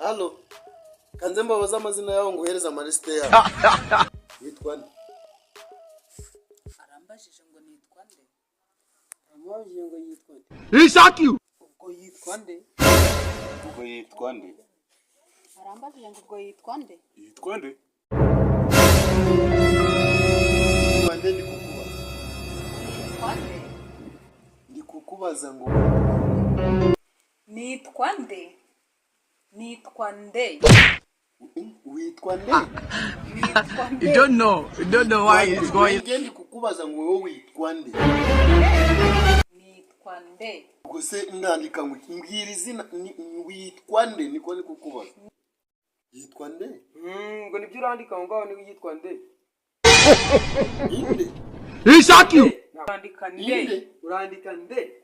Halo. Kanze mbabaza amazina yawe nguhereza amaliste yawe. Witwa nde? Arambajije ngo nitwa nde? Amabajije ngo yitwa nde? He shock you. Ubwo yitwa nde? Ubwo yitwa nde? Arambajije ngo ubwo yitwa nde? Yitwa nde? Yitwa nde ndi kukubaza? Yitwa nde? Ndi kukubaza ngo Nitwa nde? Nitwa nde? witwa nde? Nitwa nde? You don't know why it's going. Ndi kukubaza ngo wowe witwa nde? Nitwa nde? Guse ndandika ngo mbwira izina witwa nde niko ndi kukubaza. Yitwa nde? Ngo nibyo urandika ngo ngaho ni yitwa nde? Inde? He shock you. Urandika nde? Urandika nde?